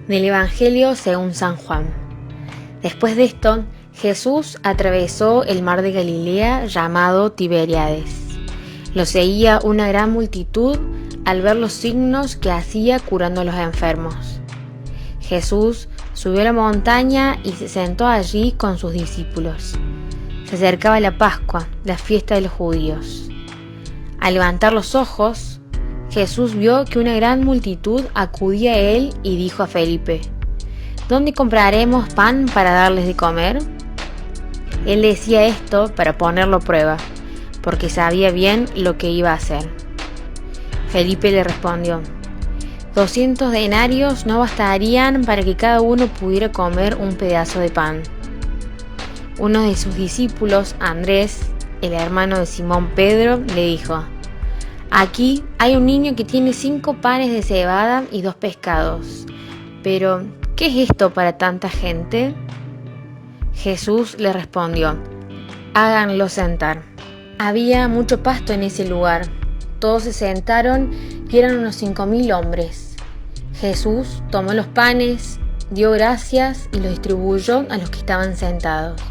Del Evangelio según San Juan. Después de esto, Jesús atravesó el mar de Galilea llamado Tiberíades. Lo seguía una gran multitud al ver los signos que hacía curando a los enfermos. Jesús subió a la montaña y se sentó allí con sus discípulos. Se acercaba la Pascua, la fiesta de los judíos. Al levantar los ojos, Jesús vio que una gran multitud acudía a él y dijo a Felipe: ¿Dónde compraremos pan para darles de comer? Él decía esto para ponerlo a prueba, porque sabía bien lo que iba a hacer. Felipe le respondió: 200 denarios no bastarían para que cada uno pudiera comer un pedazo de pan. Uno de sus discípulos, Andrés, el hermano de Simón Pedro, le dijo: Aquí hay un niño que tiene 5 panes de cebada y 2 pescados. Pero, ¿qué es esto para tanta gente? Jesús le respondió: Háganlo sentar. Había mucho pasto en ese lugar. Todos se sentaron y eran unos 5.000 hombres. Jesús tomó los panes, dio gracias y los distribuyó a los que estaban sentados.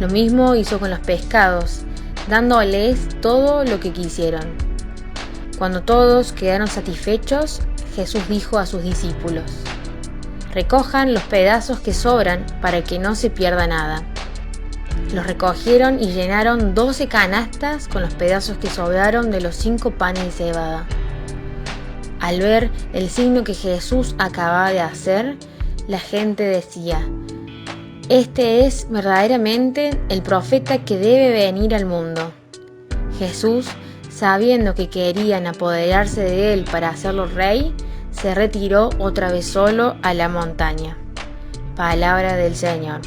Lo mismo hizo con los pescados, dándoles todo lo que quisieron. Cuando todos quedaron satisfechos, Jesús dijo a sus discípulos: Recojan los pedazos que sobran para que no se pierda nada. Los recogieron y llenaron 12 canastas con los pedazos que sobraron de los 5 panes de cebada. Al ver el signo que Jesús acababa de hacer, la gente decía: Este es verdaderamente el profeta que debe venir al mundo. Jesús, sabiendo que querían apoderarse de él para hacerlo rey, se retiró otra vez solo a la montaña. Palabra del Señor.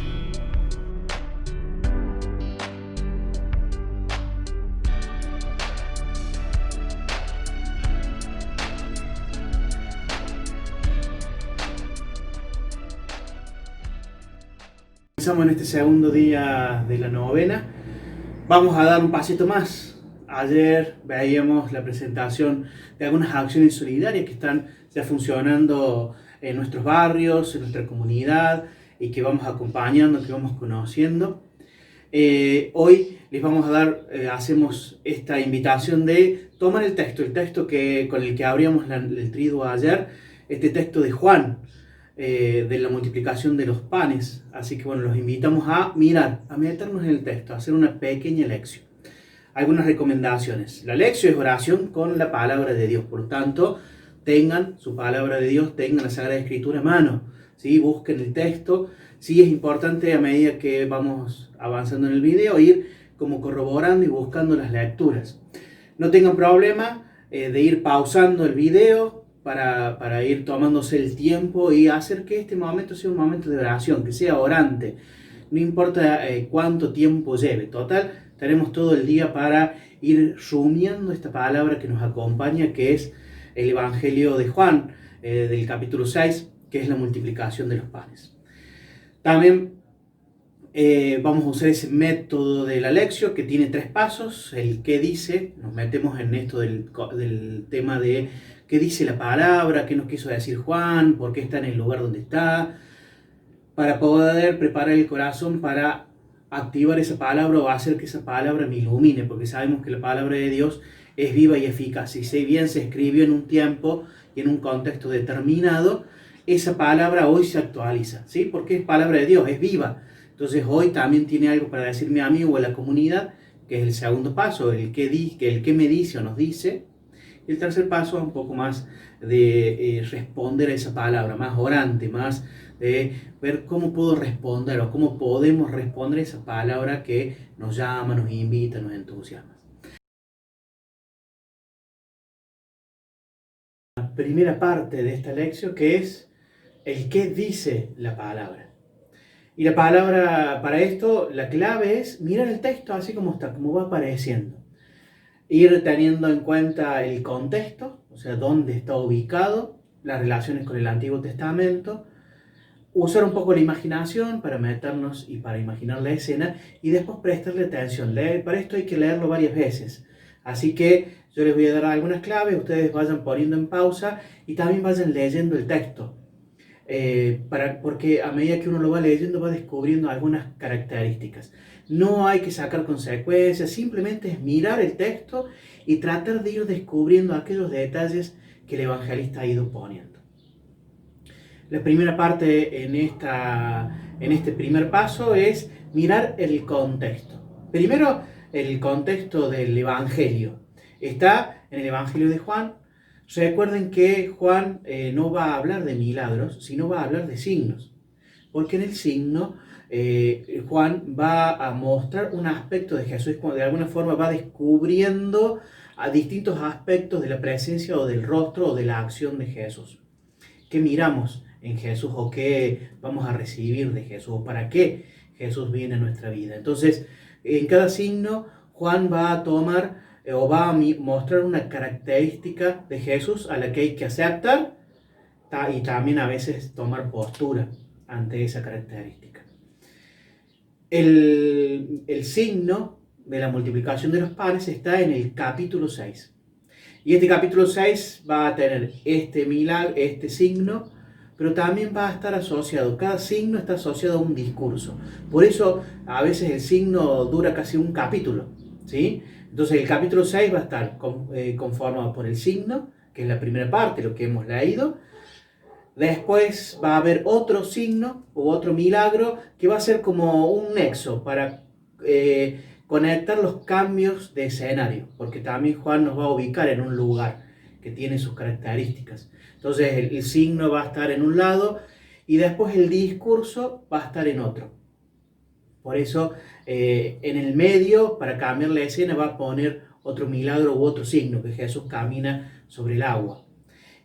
Comenzamos en este segundo día de la novena. Vamos a dar un pasito más. Ayer veíamos la presentación de algunas acciones solidarias que están ya funcionando en nuestros barrios, en nuestra comunidad, y que vamos acompañando, que vamos conociendo. Hoy les vamos a dar, hacemos esta invitación de tomar el texto con el que abríamos el triduo ayer, este texto de Juan, de la multiplicación de los panes. Así que bueno, los invitamos a mirar, a meternos en el texto, a hacer una pequeña lección. Algunas recomendaciones. La lección es oración con la palabra de Dios. Por lo tanto, tengan su palabra de Dios, tengan la Sagrada Escritura a mano, ¿sí? Busquen el texto. Sí es importante, a medida que vamos avanzando en el video, ir como corroborando y buscando las lecturas. No tengan problema de ir pausando el video para ir tomándose el tiempo y hacer que este momento sea un momento de oración, que sea orante. No importa cuánto tiempo lleve. Total, tenemos todo el día para ir rumiando esta palabra que nos acompaña, que es el Evangelio de Juan, del capítulo 6, que es la multiplicación de los panes. También vamos a usar ese método de la lección que tiene 3 pasos. El qué dice, nos metemos en esto del tema de qué dice la palabra, qué nos quiso decir Juan, por qué está en el lugar donde está, para poder preparar el corazón para activar esa palabra o hacer que esa palabra me ilumine, porque sabemos que la palabra de Dios es viva y eficaz. Y si bien se escribió en un tiempo y en un contexto determinado, esa palabra hoy se actualiza, ¿sí? Porque es palabra de Dios, es viva. Entonces hoy también tiene algo para decirme a mí o a la comunidad, que es el segundo paso, el que me dice o nos dice. Y el tercer paso es un poco más de responder a esa palabra, más orante, más de ver cómo puedo responder o cómo podemos responder a esa palabra que nos llama, nos invita, nos entusiasma. La primera parte de esta lección, que es el qué dice la palabra. Y la palabra para esto, la clave es mirar el texto así como está, como va apareciendo. Ir teniendo en cuenta el contexto, o sea, dónde está ubicado, las relaciones con el Antiguo Testamento, usar un poco la imaginación para meternos y para imaginar la escena y después prestarle atención. Para esto hay que leerlo varias veces. Así que yo les voy a dar algunas claves, ustedes vayan poniendo en pausa y también vayan leyendo el texto. porque a medida que uno lo va leyendo va descubriendo algunas características. No hay que sacar consecuencias, simplemente es mirar el texto y tratar de ir descubriendo aquellos detalles que el evangelista ha ido poniendo. La primera parte en este primer paso es mirar el contexto. Primero, el contexto del Evangelio. Está en el Evangelio de Juan. Recuerden que Juan no va a hablar de milagros, sino va a hablar de signos. Porque en el signo, Juan va a mostrar un aspecto de Jesús, de alguna forma va descubriendo a distintos aspectos de la presencia o del rostro o de la acción de Jesús. ¿Qué miramos en Jesús o qué vamos a recibir de Jesús o para qué Jesús viene a nuestra vida? Entonces, en cada signo, Juan va a tomar o va a mostrar una característica de Jesús a la que hay que aceptar y también a veces tomar postura ante esa característica. El signo de la multiplicación de los panes está en el capítulo 6. Y este capítulo 6 va a tener este milagro, este signo, pero también va a estar asociado, cada signo está asociado a un discurso. Por eso a veces el signo dura casi un capítulo, ¿sí? Entonces el capítulo 6 va a estar conformado por el signo, que es la primera parte, lo que hemos leído. Después va a haber otro signo u otro milagro que va a ser como un nexo para conectar los cambios de escenario, porque también Juan nos va a ubicar en un lugar que tiene sus características. Entonces el signo va a estar en un lado y después el discurso va a estar en otro. Por eso en el medio, para cambiar la escena, va a poner otro milagro u otro signo, que Jesús camina sobre el agua.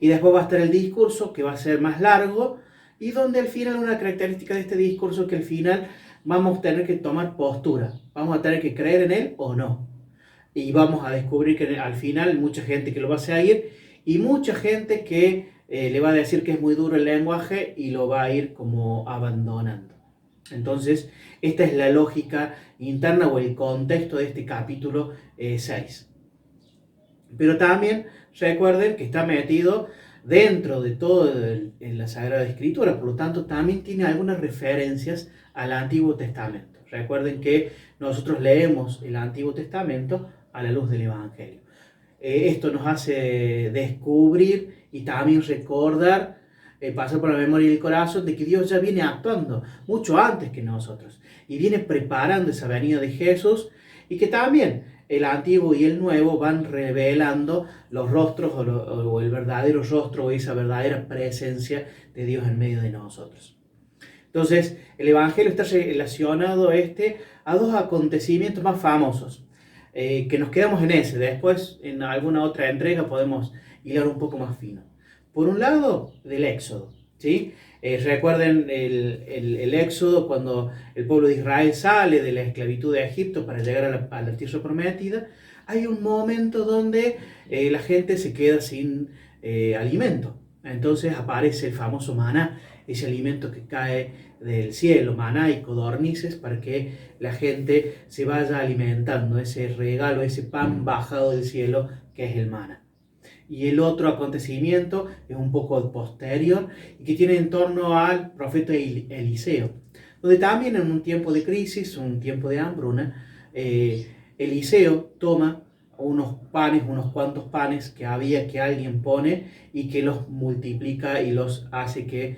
Y después va a estar el discurso, que va a ser más largo, y donde al final una característica de este discurso que al final vamos a tener que tomar postura, vamos a tener que creer en él o no. Y vamos a descubrir que al final mucha gente que lo va a seguir y mucha gente que le va a decir que es muy duro el lenguaje y lo va a ir como abandonando. Entonces, esta es la lógica interna o el contexto de este capítulo 6. Pero también recuerden que está metido dentro de todo en la Sagrada Escritura, por lo tanto también tiene algunas referencias al Antiguo Testamento. Recuerden que nosotros leemos el Antiguo Testamento a la luz del Evangelio. Esto nos hace descubrir y también recordar, pasar por la memoria y el corazón de que Dios ya viene actuando mucho antes que nosotros y viene preparando esa venida de Jesús, y que también el antiguo y el nuevo van revelando los rostros o el verdadero rostro o esa verdadera presencia de Dios en medio de nosotros. Entonces, el Evangelio está relacionado a dos acontecimientos más famosos, que nos quedamos en ese. Después, en alguna otra entrega, podemos hilar un poco más fino. Por un lado, del Éxodo, ¿sí? Recuerden el Éxodo, cuando el pueblo de Israel sale de la esclavitud de Egipto para llegar a la tierra prometida. Hay un momento donde la gente se queda sin alimento. Entonces aparece el famoso maná, ese alimento que cae del cielo, maná y codornices, para que la gente se vaya alimentando, ese regalo, ese pan bajado del cielo que es el maná. Y el otro acontecimiento es un poco posterior y que tiene en torno al profeta Eliseo, donde también en un tiempo de crisis, un tiempo de hambruna, Eliseo toma unos cuantos panes que había, que alguien pone y que los multiplica y los hace que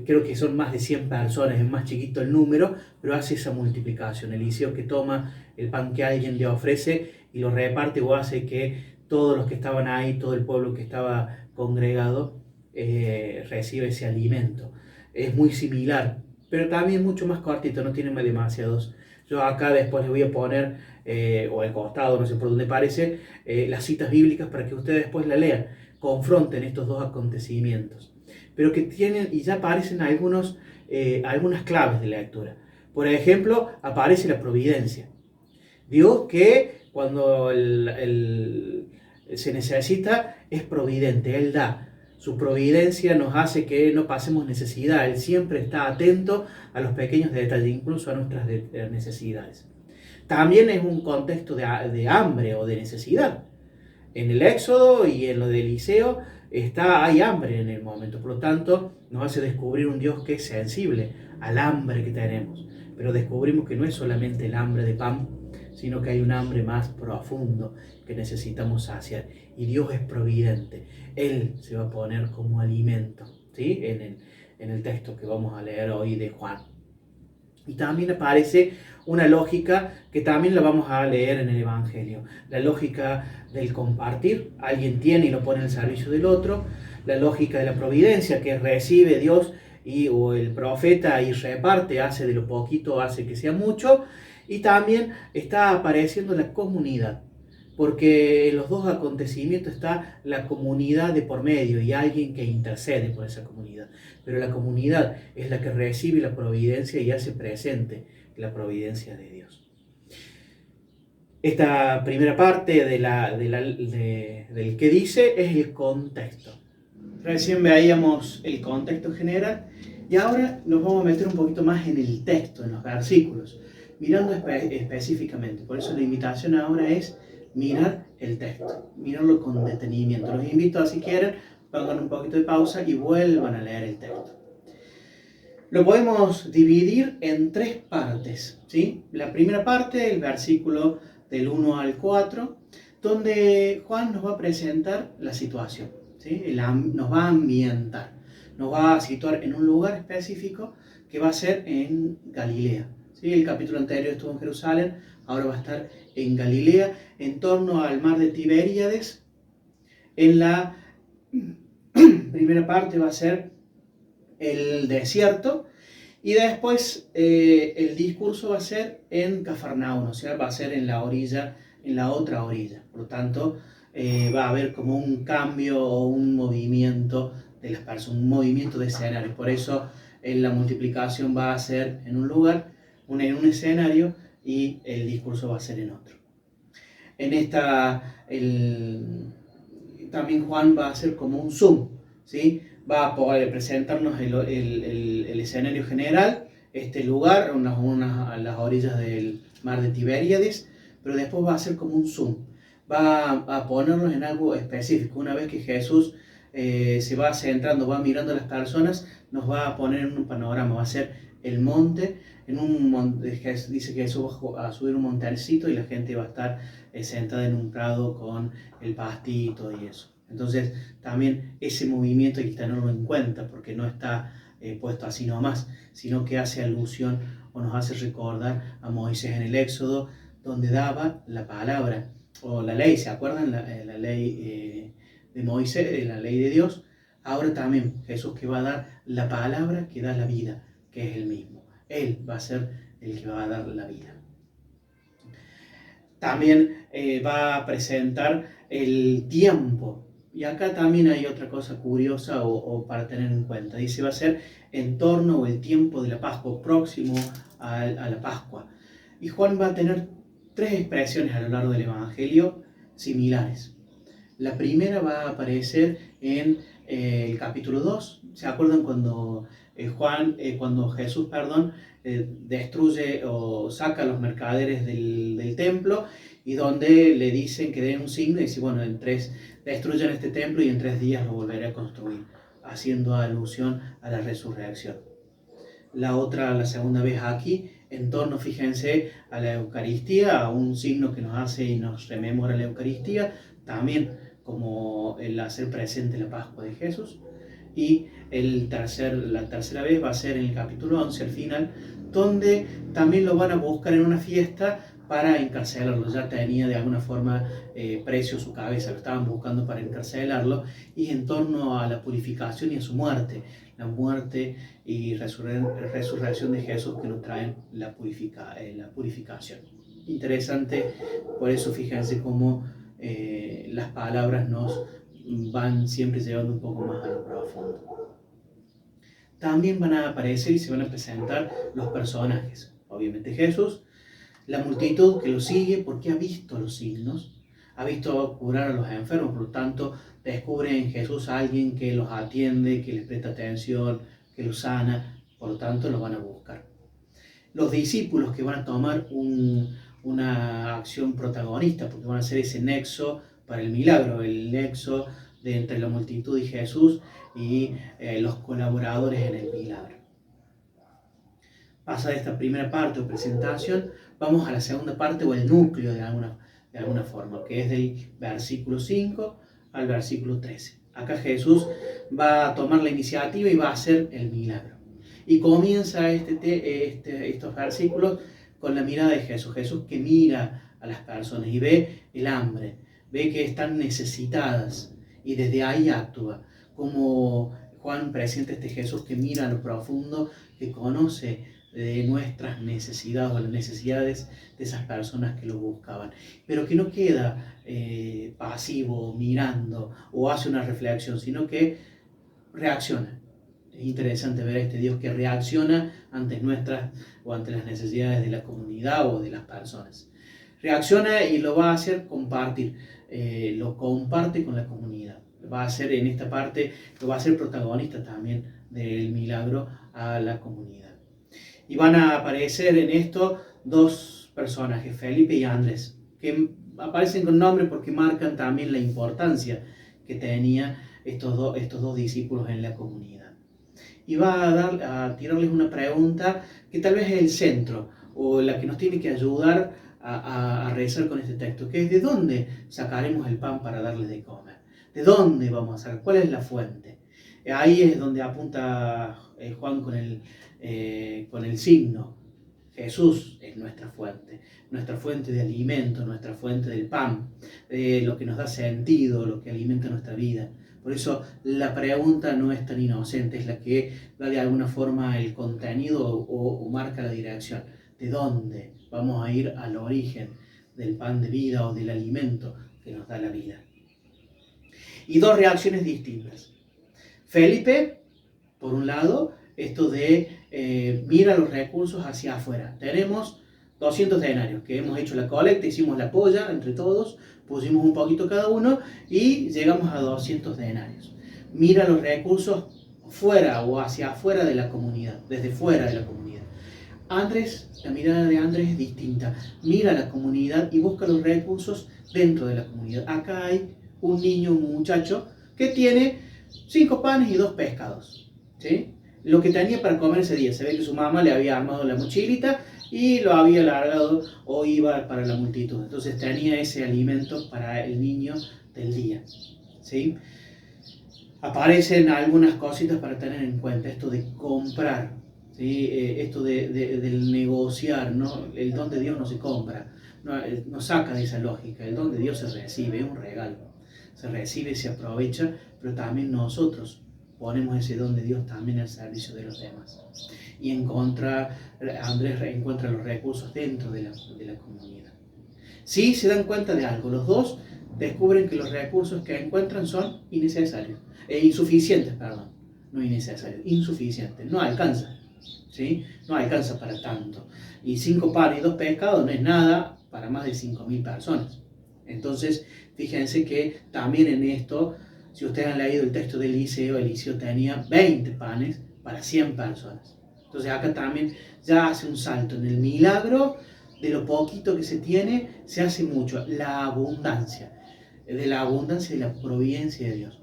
creo que son más de 100 personas, es más chiquito el número, pero hace esa multiplicación. Eliseo, que toma el pan que alguien le ofrece y lo reparte, o hace que todos los que estaban ahí, todo el pueblo que estaba congregado, reciba ese alimento. Es muy similar, pero también mucho más cortito, no tiene demasiados. Yo acá después les voy a poner, o al costado, no sé por dónde aparece, las citas bíblicas para que ustedes después la lean, confronten estos dos acontecimientos. Pero que tienen, y ya aparecen algunas claves de la lectura. Por ejemplo, aparece la providencia. Dios, que cuando se necesita, es providente, Él da. Su providencia nos hace que no pasemos necesidad. Él siempre está atento a los pequeños detalles, incluso a nuestras necesidades. También es un contexto de hambre o de necesidad. En el Éxodo y en lo de Eliseo hay hambre en el momento, por lo tanto nos hace descubrir un Dios que es sensible al hambre que tenemos, pero descubrimos que no es solamente el hambre de pan, sino que hay un hambre más profundo que necesitamos saciar, y Dios es providente, Él se va a poner como alimento, ¿sí? En el texto que vamos a leer hoy de Juan. Y también aparece una lógica que también la vamos a leer en el Evangelio. La lógica del compartir, alguien tiene y lo pone al servicio del otro. La lógica de la providencia, que recibe Dios o el profeta y reparte, hace de lo poquito, hace que sea mucho. Y también está apareciendo la comunidad, porque en los dos acontecimientos está la comunidad de por medio y alguien que intercede por esa comunidad. Pero la comunidad es la que recibe la providencia y hace presente la providencia de Dios. Esta primera parte del que dice es el contexto. Recién veíamos el contexto general y ahora nos vamos a meter un poquito más en el texto, en los versículos, mirando específicamente. Por eso la invitación ahora es mirar el texto, mirarlo con detenimiento. Los invito a, si quieren, pongan un poquito de pausa y vuelvan a leer el texto. Lo podemos dividir en tres partes, ¿sí? La primera parte, el versículo del 1 al 4, donde Juan nos va a presentar la situación, ¿sí? Nos va a ambientar, nos va a situar en un lugar específico que va a ser en Galilea, ¿sí? El capítulo anterior estuvo en Jerusalén, ahora va a estar en Galilea, en torno al mar de Tiberíades. En la primera parte va a ser el desierto, y después el discurso va a ser en Cafarnaúm, o sea, va a ser en la orilla, en la otra orilla. Por lo tanto, va a haber como un cambio o un movimiento de las personas, un movimiento de escenarios. Por eso la multiplicación va a ser en un lugar, en un escenario, y el discurso va a ser en otro. En esta, también Juan va a hacer como un zoom, ¿sí? Va a poder presentarnos el escenario general, este lugar, a las orillas del mar de Tiberíades, pero después va a hacer como un zoom, va a ponernos en algo específico. Una vez que Jesús se va centrando, va mirando a las personas, nos va a poner en un panorama, va a ser el monte, dice que Jesús va a subir un montecito y la gente va a estar sentada en un prado con el pastito y eso. Entonces también ese movimiento hay que tenerlo en cuenta, porque no está puesto así nomás, sino que hace alusión o nos hace recordar a Moisés en el Éxodo, donde daba la palabra o la ley. ¿Se acuerdan? La ley de Moisés, la ley de Dios. Ahora también Jesús, que va a dar la palabra que da la vida, que es el mismo. Él va a ser el que va a dar la vida. También va a presentar el tiempo. Y acá también hay otra cosa curiosa o para tener en cuenta. Dice, va a ser en torno o el tiempo de la Pascua, próximo a la Pascua. Y Juan va a tener tres expresiones a lo largo del Evangelio similares. La primera va a aparecer en el capítulo 2. ¿Se acuerdan cuando Jesús, destruye o saca a los mercaderes del templo, y donde le dicen que den un signo y dice, bueno, destruyan este templo y en 3 días lo volveré a construir, haciendo alusión a la resurrección? La segunda vez aquí, en torno, fíjense, a la Eucaristía, a un signo que nos hace y nos rememora la Eucaristía, también como el hacer presente la Pascua de Jesús. Y la tercera vez va a ser en el capítulo 11, al final, donde también lo van a buscar en una fiesta para encarcelarlo. Ya tenía de alguna forma precio su cabeza, lo estaban buscando para encarcelarlo, y en torno a la purificación y a su muerte, la muerte y resurrección de Jesús, que nos traen la purificación. Interesante, por eso fíjense cómo las palabras nos van siempre llevando un poco más a lo profundo. También van a aparecer y se van a presentar los personajes. Obviamente Jesús, la multitud que lo sigue porque ha visto los signos, ha visto curar a los enfermos, por lo tanto descubre en Jesús a alguien que los atiende, que les presta atención, que los sana, por lo tanto los van a buscar. Los discípulos, que van a tomar una acción protagonista, porque van a hacer ese nexo para el milagro, el nexo de entre la multitud y Jesús y los colaboradores en el milagro. Pasada esta primera parte o presentación, vamos a la segunda parte o el núcleo de alguna forma, que es del versículo 5 al versículo 13. Acá Jesús va a tomar la iniciativa y va a hacer el milagro. Y comienza estos versículos con la mirada de Jesús. Jesús que mira a las personas y ve el hambre, ve que están necesitadas y desde ahí actúa. Como Juan presenta este Jesús que mira a lo profundo, que conoce de nuestras necesidades o las necesidades de esas personas que lo buscaban, pero que no queda pasivo, mirando o hace una reflexión, sino que reacciona. Es interesante ver a este Dios que reacciona ante nuestras o ante las necesidades de la comunidad o de las personas. Reacciona y lo va a hacer compartir, lo comparte con la comunidad. Va a ser en esta parte, lo va a ser protagonista también del milagro a la comunidad. Y van a aparecer en esto dos personajes, Felipe y Andrés, que aparecen con nombre porque marcan también la importancia que tenían estos dos discípulos en la comunidad. Y va a tirarles una pregunta que tal vez es el centro o la que nos tiene que ayudar a rezar con este texto, que es: ¿de dónde sacaremos el pan para darles de comer? ¿De dónde vamos a sacar? ¿Cuál es la fuente? Ahí es donde apunta Juan con el signo. Jesús es nuestra fuente de alimento, nuestra fuente del pan, lo que nos da sentido, lo que alimenta nuestra vida. Por eso la pregunta no es tan inocente, es la que da de alguna forma el contenido o marca la dirección. ¿De dónde vamos a ir al origen del pan de vida o del alimento que nos da la vida? Y dos reacciones distintas. Felipe, por un lado, esto de mira los recursos hacia afuera. Tenemos 200 denarios, que hemos hecho la colecta, hicimos la polla entre todos, pusimos un poquito cada uno y llegamos a 200 denarios. Mira los recursos fuera o hacia afuera de la comunidad, desde fuera de la comunidad. Andrés, la mirada de Andrés es distinta. Mira la comunidad y busca los recursos dentro de la comunidad. Acá hay un niño, un muchacho, que tiene 5 panes y 2 pescados, ¿sí? Lo que tenía para comer ese día. Se ve que su mamá le había armado la mochilita y lo había alargado o iba para la multitud. Entonces tenía ese alimento para el niño del día, ¿sí? Aparecen algunas cositas para tener en cuenta. Esto de comprar, ¿sí? Esto del negociar, ¿no? El don de Dios no se compra, no saca de esa lógica. El don de Dios se recibe, es un regalo. Se recibe, se aprovecha, pero también nosotros ponemos ese don de Dios también al servicio de los demás. Y Andrés encuentra los recursos dentro de la comunidad. Sí, se dan cuenta de algo. Los dos descubren que los recursos que encuentran son insuficientes, no innecesarios, insuficientes, no alcanza, ¿sí? No alcanza para tanto. Y 5 panes y 2 pescados no es nada para más de 5.000 personas. Entonces, fíjense que también en esto, si ustedes han leído el texto de Eliseo tenía 20 panes para 100 personas. Entonces acá también ya hace un salto en el milagro. De lo poquito que se tiene, se hace mucho. La abundancia de la providencia de Dios.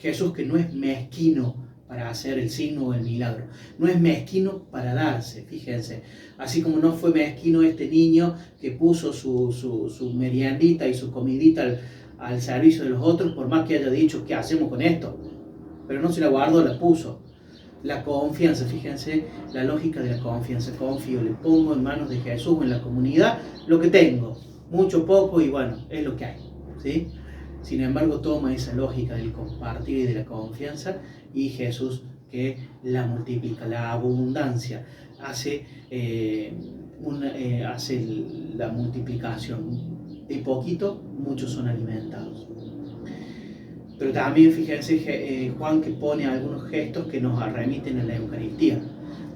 Jesús, que no es mezquino para hacer el signo o el milagro, no es mezquino para darse, fíjense. Así como no fue mezquino este niño que puso su meriendita y su comidita al servicio de los otros, por más que haya dicho: ¿qué hacemos con esto? Pero no se la guardó, la puso. La confianza, fíjense la lógica de la confianza. Confío, le pongo en manos de Jesús, en la comunidad, lo que tengo, mucho, poco, y bueno, es lo que hay, ¿sí? Sin embargo, toma esa lógica del compartir y de la confianza, y Jesús que la multiplica, la abundancia, hace la multiplicación. De poquito, muchos son alimentados. Pero también fíjense Juan que pone algunos gestos que nos remiten a la Eucaristía.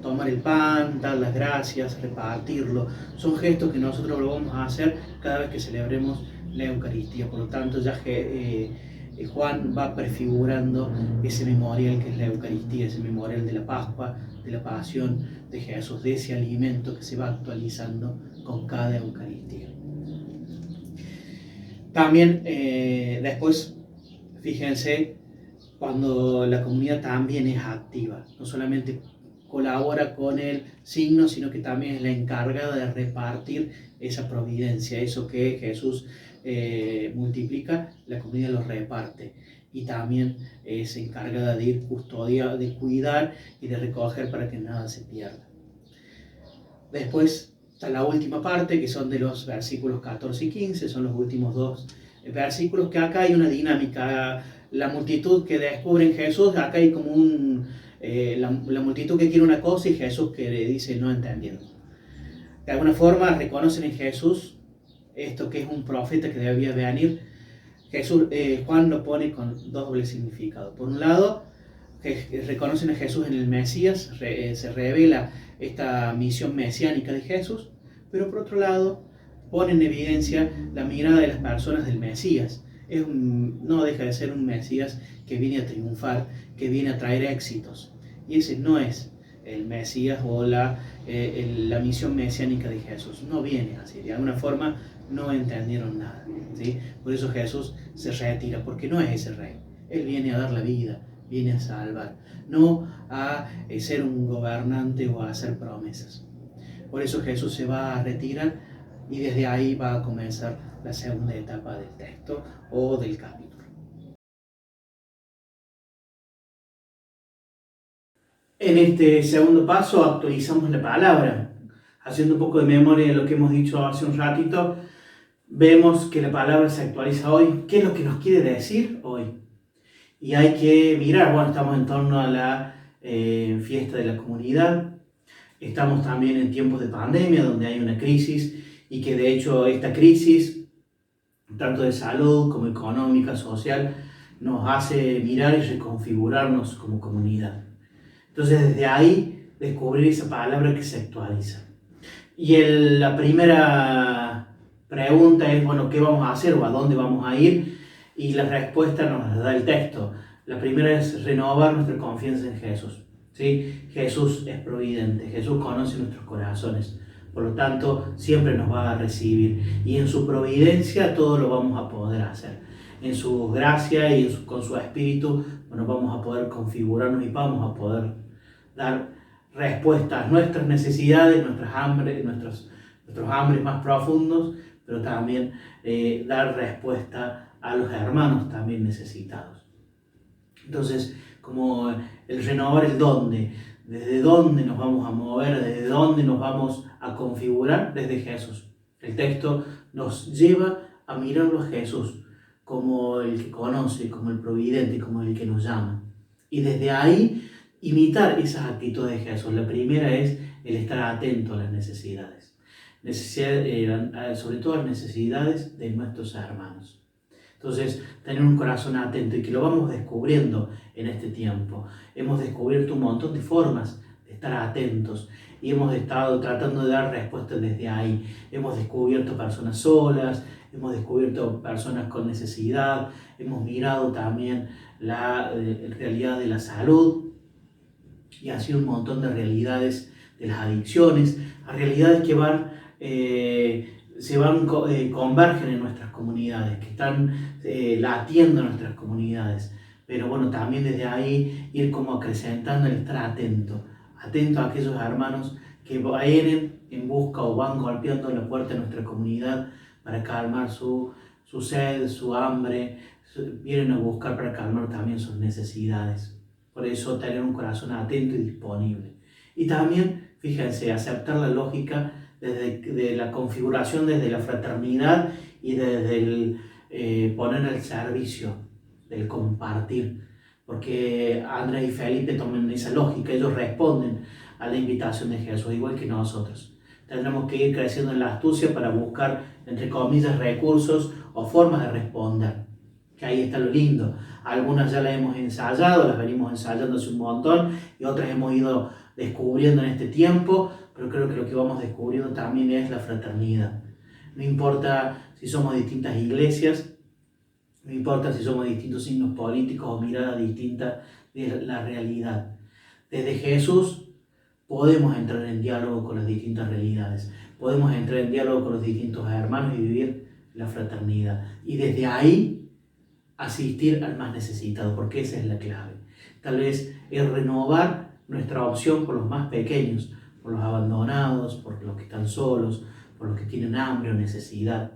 Tomar el pan, dar las gracias, repartirlo. Son gestos que nosotros lo vamos a hacer cada vez que celebremos la Eucaristía. Por lo tanto, ya Juan va prefigurando ese memorial que es la Eucaristía, ese memorial de la Pascua, de la pasión de Jesús, de ese alimento que se va actualizando con cada Eucaristía. También después, fíjense, cuando la comunidad también es activa, no solamente colabora con el signo, sino que también es la encargada de repartir esa providencia, eso que Jesús multiplica, la comunidad lo reparte y también es encargada de ir custodia, de cuidar y de recoger para que nada se pierda. Después está la última parte, que son de los versículos 14 y 15, son los últimos dos versículos, que acá hay una dinámica. La multitud que descubre en Jesús, acá hay como la multitud que quiere una cosa y Jesús que le dice no entendiendo. De alguna forma reconocen en Jesús esto que es un profeta que debía venir. Juan lo pone con doble significado. Por un lado, reconocen a Jesús en el Mesías, se revela esta misión mesiánica de Jesús, pero por otro lado ponen en evidencia la mirada de las personas del Mesías. No deja de ser un Mesías que viene a triunfar, que viene a traer éxitos, y ese no es el Mesías o la misión mesiánica de Jesús. No viene así, de alguna forma no entendieron nada, ¿sí? Por eso Jesús se retira, porque no es ese rey. Él viene a dar la vida, viene a salvar, no a ser un gobernante o a hacer promesas. Por eso Jesús se va a retirar y desde ahí va a comenzar la segunda etapa del texto o del capítulo. En este segundo paso actualizamos la palabra. Haciendo un poco de memoria de lo que hemos dicho hace un ratito, vemos que la palabra se actualiza hoy. ¿Qué es lo que nos quiere decir hoy? Y hay que mirar, bueno, estamos en torno a la fiesta de la comunidad, estamos también en tiempos de pandemia donde hay una crisis y que de hecho esta crisis, tanto de salud como económica, social, nos hace mirar y reconfigurarnos como comunidad. Entonces desde ahí descubrir esa palabra que se actualiza. Y la primera pregunta es, bueno, ¿qué vamos a hacer o a dónde vamos a ir? Y la respuesta nos la da el texto. La primera es renovar nuestra confianza en Jesús, ¿sí? Jesús es providente, Jesús conoce nuestros corazones, por lo tanto siempre nos va a recibir y en su providencia todo lo vamos a poder hacer. En su gracia y con su espíritu, bueno, vamos a poder configurarnos y vamos a poder dar respuesta a nuestras necesidades, nuestros hambres más profundos, pero también dar respuesta a los hermanos también necesitados. Entonces, como el renovar el dónde, desde dónde nos vamos a mover, desde dónde nos vamos a configurar, desde Jesús. El texto nos lleva a mirarlo a Jesús como el que conoce, como el providente, como el que nos llama. Y desde ahí imitar esas actitudes de Jesús. La primera es el estar atento a las necesidades. Sobre todo a las necesidades de nuestros hermanos. Entonces, tener un corazón atento y que lo vamos descubriendo en este tiempo. Hemos descubierto un montón de formas de estar atentos y hemos estado tratando de dar respuestas desde ahí. Hemos descubierto personas solas, hemos descubierto personas con necesidad, hemos mirado también la realidad de la salud y así un montón de realidades de las adicciones, a realidades que convergen en nuestras comunidades, que están latiendo en nuestras comunidades. Pero bueno, también desde ahí ir como acrecentando el estar atento a aquellos hermanos que vienen en busca o van golpeando la puerta de nuestra comunidad para calmar su sed, su hambre, vienen a buscar para calmar también sus necesidades. Por eso tener un corazón atento y disponible. Y también, fíjense, aceptar la lógica de la configuración desde la fraternidad y desde el poner el servicio, del compartir. Porque Andrés y Felipe toman esa lógica, ellos responden a la invitación de Jesús, igual que nosotros. Tendremos que ir creciendo en la astucia para buscar, entre comillas, recursos o formas de responder. Que ahí está lo lindo. Algunas ya las hemos ensayado, las venimos ensayando hace un montón y otras hemos ido descubriendo en este tiempo, pero creo que lo que vamos descubriendo también es la fraternidad. No importa si somos distintas iglesias, no importa si somos distintos signos políticos o miradas distintas de la realidad. Desde Jesús podemos entrar en diálogo con las distintas realidades, podemos entrar en diálogo con los distintos hermanos y vivir la fraternidad. Y desde ahí asistir al más necesitado, porque esa es la clave. Tal vez es renovar nuestra opción por los más pequeños, por los abandonados, por los que están solos, por los que tienen hambre o necesidad.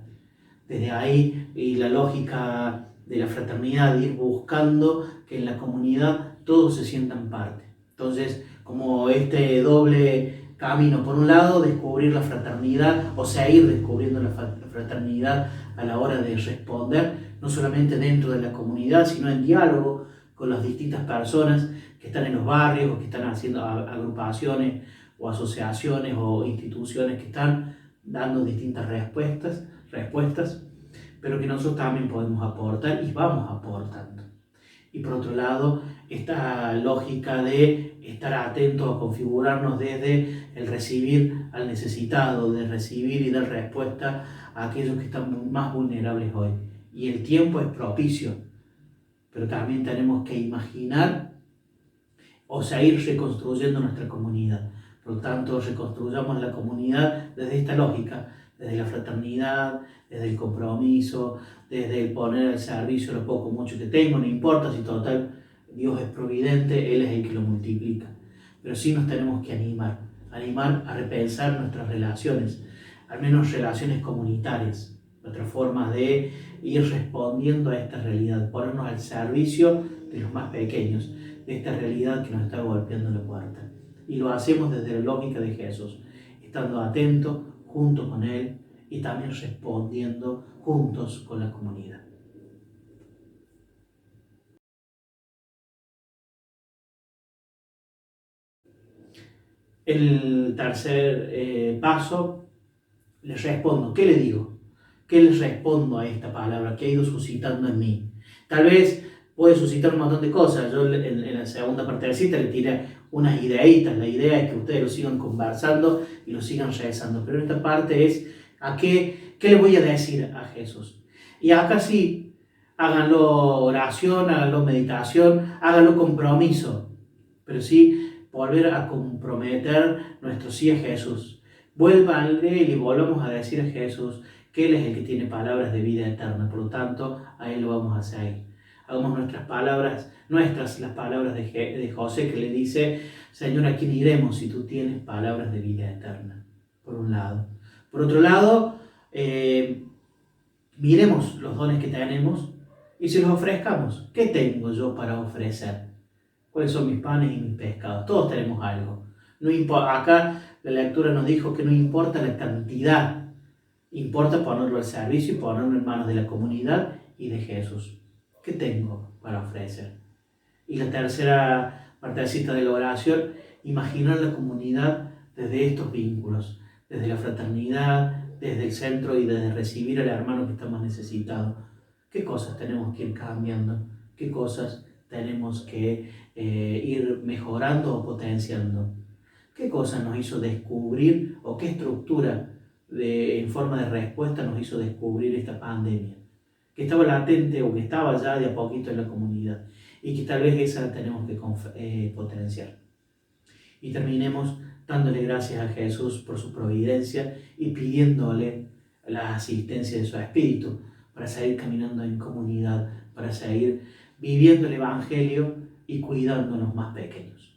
Desde ahí, y la lógica de la fraternidad, de ir buscando que en la comunidad todos se sientan parte. Entonces, como este doble camino, por un lado, descubrir la fraternidad, o sea, ir descubriendo la fraternidad a la hora de responder, no solamente dentro de la comunidad, sino en diálogo con las distintas personas que están en los barrios, o que están haciendo agrupaciones, o asociaciones, o instituciones que están dando distintas respuestas, pero que nosotros también podemos aportar y vamos aportando. Y por otro lado, esta lógica de estar atentos a configurarnos desde el recibir al necesitado, de recibir y dar respuesta a aquellos que están más vulnerables hoy. Y el tiempo es propicio, pero también tenemos que imaginar, o sea, ir reconstruyendo nuestra comunidad. Por lo tanto, reconstruyamos la comunidad desde esta lógica, desde la fraternidad, desde el compromiso, desde el poner al servicio lo poco o mucho que tengo, no importa si total Dios es providente, Él es el que lo multiplica. Pero sí nos tenemos que animar a repensar nuestras relaciones, al menos relaciones comunitarias, nuestra forma de ir respondiendo a esta realidad, ponernos al servicio de los más pequeños, de esta realidad que nos está golpeando la puerta. Y lo hacemos desde la lógica de Jesús, estando atentos junto con Él y también respondiendo juntos con la comunidad. El tercer paso, les respondo. ¿Qué le digo? ¿Qué les respondo a esta palabra que ha ido suscitando en mí? Tal vez puede suscitar un montón de cosas. Yo en la segunda parte de la cita le tiré unas ideitas. La idea es que ustedes lo sigan conversando y lo sigan rezando. Pero esta parte es ¿a qué le voy a decir a Jesús? Y acá sí, háganlo oración, háganlo meditación, háganlo compromiso. Pero sí, volver a comprometer nuestro sí a Jesús. Vuélvanle y le volvamos a decir a Jesús que Él es el que tiene palabras de vida eterna. Por lo tanto, a Él lo vamos a seguir. Hagamos nuestras palabras, las palabras de José, que le dice: Señor, ¿a quién iremos si tú tienes palabras de vida eterna? Por un lado. Por otro lado, miremos los dones que tenemos y se los ofrezcamos. ¿Qué tengo yo para ofrecer? ¿Cuáles son mis panes y mis pescados? Todos tenemos algo. No importa, acá la lectura nos dijo que no importa la cantidad, importa ponerlo al servicio y ponerlo en manos de la comunidad y de Jesús. ¿Qué tengo para ofrecer? Y la tercera partecita de la oración, imaginar la comunidad desde estos vínculos, desde la fraternidad, desde el centro y desde recibir al hermano que está más necesitado. ¿Qué cosas tenemos que ir cambiando? ¿Qué cosas tenemos que ir mejorando o potenciando? ¿Qué cosas nos hizo descubrir o qué estructura en forma de respuesta nos hizo descubrir esta pandemia? Que estaba latente o que estaba ya de a poquito en la comunidad y que tal vez esa la tenemos que potenciar. Y terminemos dándole gracias a Jesús por su providencia y pidiéndole la asistencia de su Espíritu para seguir caminando en comunidad, para seguir viviendo el Evangelio y cuidando a los más pequeños.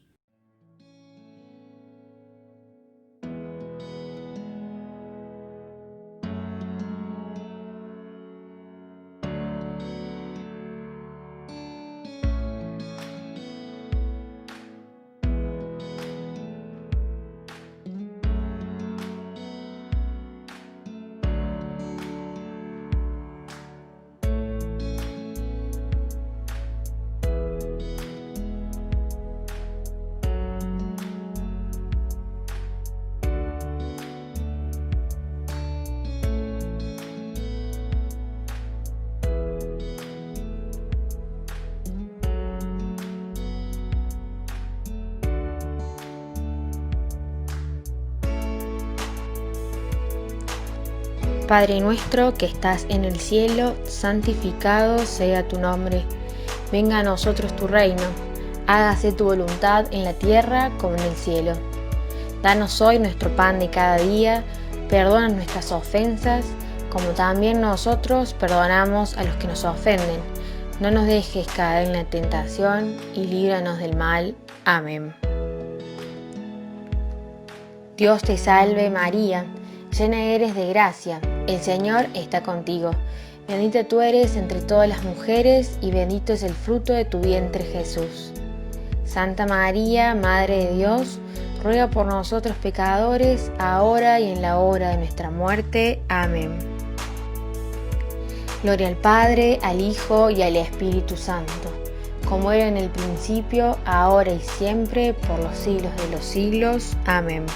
Padre nuestro que estás en el cielo, santificado sea tu nombre. Venga a nosotros tu reino. Hágase tu voluntad en la tierra como en el cielo. Danos hoy nuestro pan de cada día. Perdona nuestras ofensas, como también nosotros perdonamos a los que nos ofenden. No nos dejes caer en la tentación y líbranos del mal. Amén. Dios te salve María, llena eres de gracia, el Señor está contigo. Bendita tú eres entre todas las mujeres y bendito es el fruto de tu vientre Jesús. Santa María, Madre de Dios, ruega por nosotros pecadores, ahora y en la hora de nuestra muerte. Amén. Gloria al Padre, al Hijo y al Espíritu Santo, como era en el principio, ahora y siempre, por los siglos de los siglos. Amén.